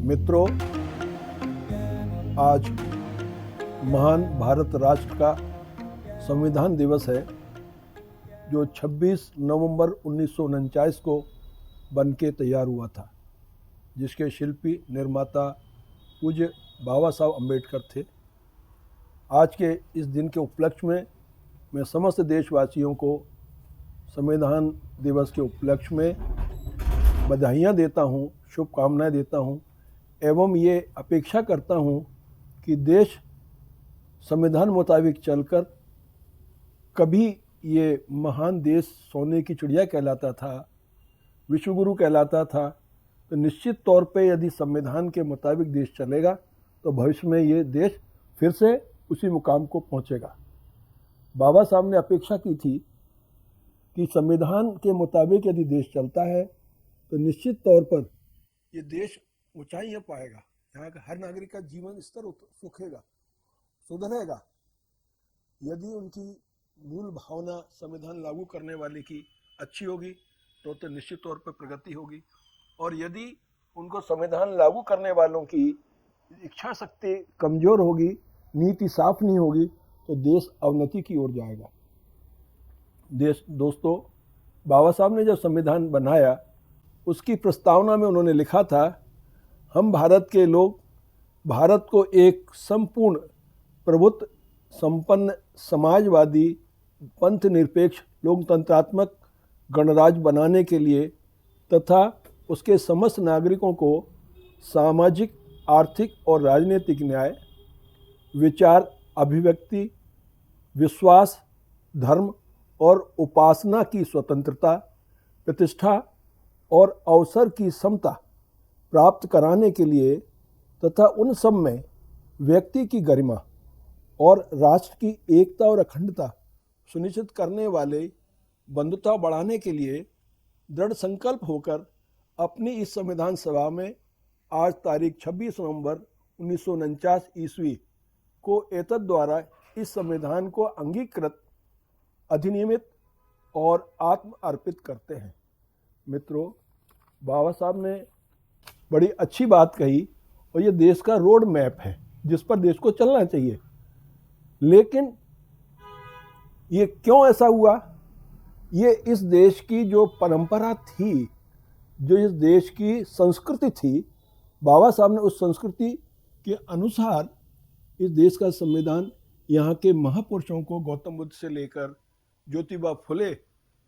मित्रों, आज महान भारत राष्ट्र का संविधान दिवस है जो 26 नवंबर 1949 को बनके तैयार हुआ था, जिसके शिल्पी निर्माता पूज्य बाबा साहब अम्बेडकर थे। आज के इस दिन के उपलक्ष्य में मैं समस्त देशवासियों को संविधान दिवस के उपलक्ष्य में बधाइयाँ देता हूँ, शुभकामनाएं देता हूँ एवं ये अपेक्षा करता हूँ कि देश संविधान मुताबिक चलकर कभी ये महान देश सोने की चिड़िया कहलाता था, विश्वगुरु कहलाता था, तो निश्चित तौर पे यदि संविधान के मुताबिक देश चलेगा तो भविष्य में ये देश फिर से उसी मुकाम को पहुंचेगा। बाबा साहब ने अपेक्षा की थी कि संविधान के मुताबिक यदि देश चलता है तो निश्चित तौर पर ये देश ऊंचाइयां पाएगा, यहाँ का हर नागरिक का जीवन स्तर सुखेगा, सुधरेगा। यदि उनकी मूल भावना संविधान लागू करने वाले की अच्छी होगी तो निश्चित तौर पर प्रगति होगी, और यदि उनको संविधान लागू करने वालों की इच्छा शक्ति कमजोर होगी, नीति साफ नहीं होगी, तो देश अवनति की ओर जाएगा। दोस्तों, बाबा साहब ने जब संविधान बनाया उसकी प्रस्तावना में उन्होंने लिखा था, हम भारत के लोग भारत को एक संपूर्ण प्रभुत्व संपन्न समाजवादी पंथ निरपेक्ष लोकतंत्रात्मक गणराज्य बनाने के लिए तथा उसके समस्त नागरिकों को सामाजिक, आर्थिक और राजनीतिक न्याय, विचार अभिव्यक्ति, विश्वास, धर्म और उपासना की स्वतंत्रता, प्रतिष्ठा और अवसर की समता प्राप्त कराने के लिए तथा उन सब में व्यक्ति की गरिमा और राष्ट्र की एकता और अखंडता सुनिश्चित करने वाले बंधुता बढ़ाने के लिए दृढ़ संकल्प होकर अपनी इस संविधान सभा में आज तारीख 26 नवंबर 1949 ईस्वी को एतद द्वारा इस संविधान को अंगीकृत, अधिनियमित और आत्म अर्पित करते हैं। मित्रों, बाबा साहब ने बड़ी अच्छी बात कही और ये देश का रोड मैप है जिस पर देश को चलना चाहिए। लेकिन ये क्यों ऐसा हुआ? ये इस देश की जो परंपरा थी, जो इस देश की संस्कृति थी, बाबा साहब ने उस संस्कृति के अनुसार इस देश का संविधान यहाँ के महापुरुषों को गौतम बुद्ध से लेकर ज्योतिबा फुले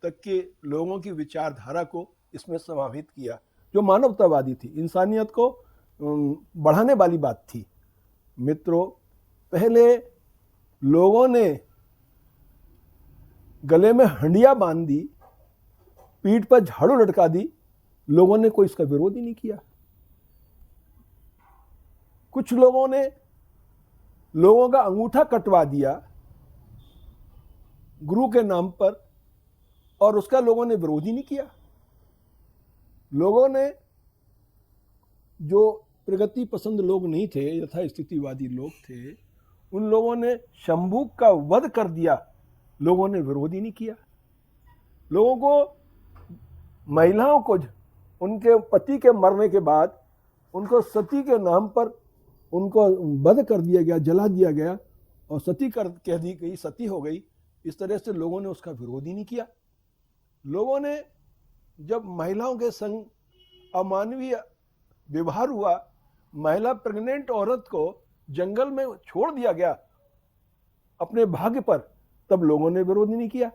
तक के लोगों की विचारधारा को इसमें समाहित किया, जो मानवतावादी थी, इंसानियत को बढ़ाने वाली बात थी। मित्रों, पहले लोगों ने गले में हंडिया बांध दी, पीठ पर झाड़ू लटका दी, लोगों ने कोई इसका विरोध ही नहीं किया। कुछ लोगों ने लोगों का अंगूठा कटवा दिया गुरु के नाम पर और उसका लोगों ने विरोध ही नहीं किया। लोगों ने, जो प्रगति पसंद लोग नहीं थे, यथा स्थितिवादी लोग थे, उन लोगों ने शंभू का वध कर दिया, लोगों ने विरोध ही नहीं किया। लोगों को, महिलाओं को उनके पति के मरने के बाद उनको सती के नाम पर उनको वध कर दिया गया, जला दिया गया और सती कर कह दी गई, सती हो गई। इस तरह से लोगों ने उसका विरोध ही नहीं किया। लोगों ने जब महिलाओं के संग अमानवीय व्यवहार हुआ, महिला प्रेग्नेंट औरत को जंगल में छोड़ दिया गया अपने भाग्य पर, तब लोगों ने विरोध ही नहीं किया।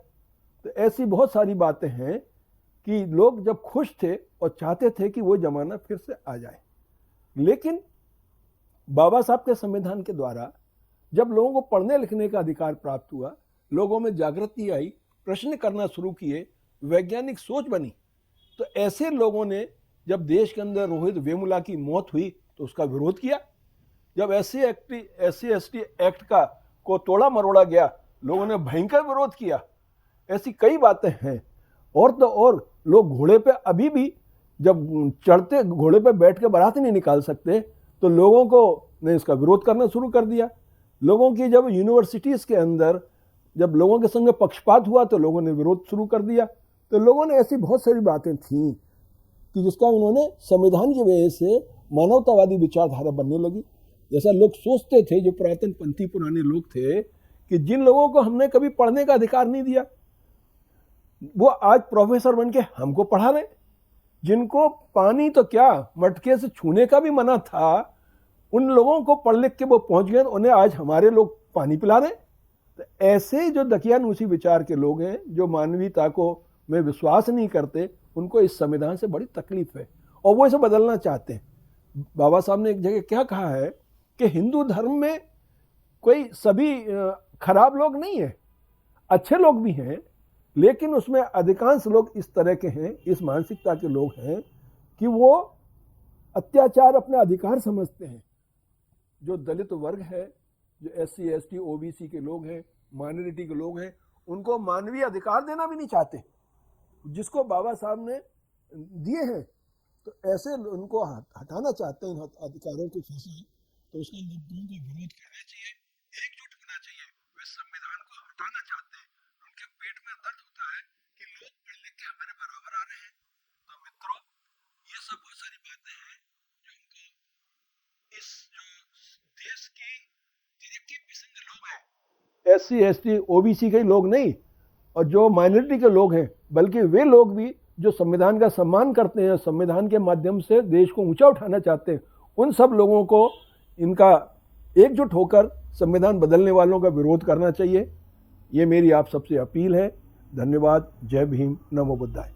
तो ऐसी बहुत सारी बातें हैं कि लोग जब खुश थे और चाहते थे कि वो जमाना फिर से आ जाए। लेकिन बाबा साहब के संविधान के द्वारा जब लोगों को पढ़ने लिखने का अधिकार प्राप्त हुआ, लोगों में जागृति आई, प्रश्न करना शुरू किए, वैज्ञानिक सोच बनी, तो ऐसे लोगों ने, जब देश के अंदर रोहित वेमुला की मौत हुई तो उसका विरोध किया। जब SC/ST एक्ट को तोड़ा मरोड़ा गया, लोगों ने भयंकर विरोध किया। ऐसी कई बातें हैं। और तो और लोग घोड़े पे अभी भी जब चढ़ते, घोड़े पे बैठ के बारात नहीं निकाल सकते, तो लोगों को ने इसका विरोध करना शुरू कर दिया। लोगों की जब यूनिवर्सिटीज़ के अंदर जब लोगों के संग पक्षपात हुआ तो लोगों ने विरोध शुरू कर दिया। तो लोगों ने ऐसी बहुत सारी बातें थीं कि जिसका उन्होंने संविधान की वजह से मानवतावादी विचारधारा बनने लगी। जैसा लोग सोचते थे, जो पुरातन पंथी पुराने लोग थे, कि जिन लोगों को हमने कभी पढ़ने का अधिकार नहीं दिया, वो आज प्रोफेसर बन के हमको पढ़ा रहे। जिनको पानी तो क्या मटके से छूने का भी मना था, उन लोगों को पढ़ लिख के वो पहुंच गए, उन्हें आज हमारे लोग पानी पिला रहे। तो ऐसे जो दकियानूसी विचार के लोग हैं, जो मानवीयता को में विश्वास नहीं करते, उनको इस संविधान से बड़ी तकलीफ है और वो इसे बदलना चाहते हैं। बाबा साहब ने एक जगह क्या कहा है कि हिंदू धर्म में कोई सभी खराब लोग नहीं है, अच्छे लोग भी हैं, लेकिन उसमें अधिकांश लोग इस तरह के हैं, इस मानसिकता के लोग हैं कि वो अत्याचार अपना अधिकार समझते हैं। जो दलित वर्ग है, जो SC ST OBC के लोग हैं, माइनॉरिटी के लोग हैं, उनको मानवीय अधिकार देना भी नहीं चाहते, जिसको बाबा साहब ने दिए हैं। तो ऐसे उनको हटाना चाहते हैं इन अधिकारों के फैसले। तो उसके लोगों को विरोध करना चाहिए, एकजुट होना चाहिए। वे संविधान को हटाना चाहते हैं, उनके पेट में दर्द होता है कि लोग पढ़ लिख के हमारे बराबर आ रहे हैं। तो मित्रों, ये सब बहुत सारी बातें हैं जो हमको इस जो देश की तरक्की पसंद लोग हैं, SC ST OBC के लोग नहीं, और जो माइनॉरिटी के लोग हैं, बल्कि वे लोग भी जो संविधान का सम्मान करते हैं, संविधान के माध्यम से देश को ऊंचा उठाना चाहते हैं, उन सब लोगों को इनका एकजुट होकर संविधान बदलने वालों का विरोध करना चाहिए। ये मेरी आप सबसे अपील है। धन्यवाद। जय भीम। नमो बुद्धाय।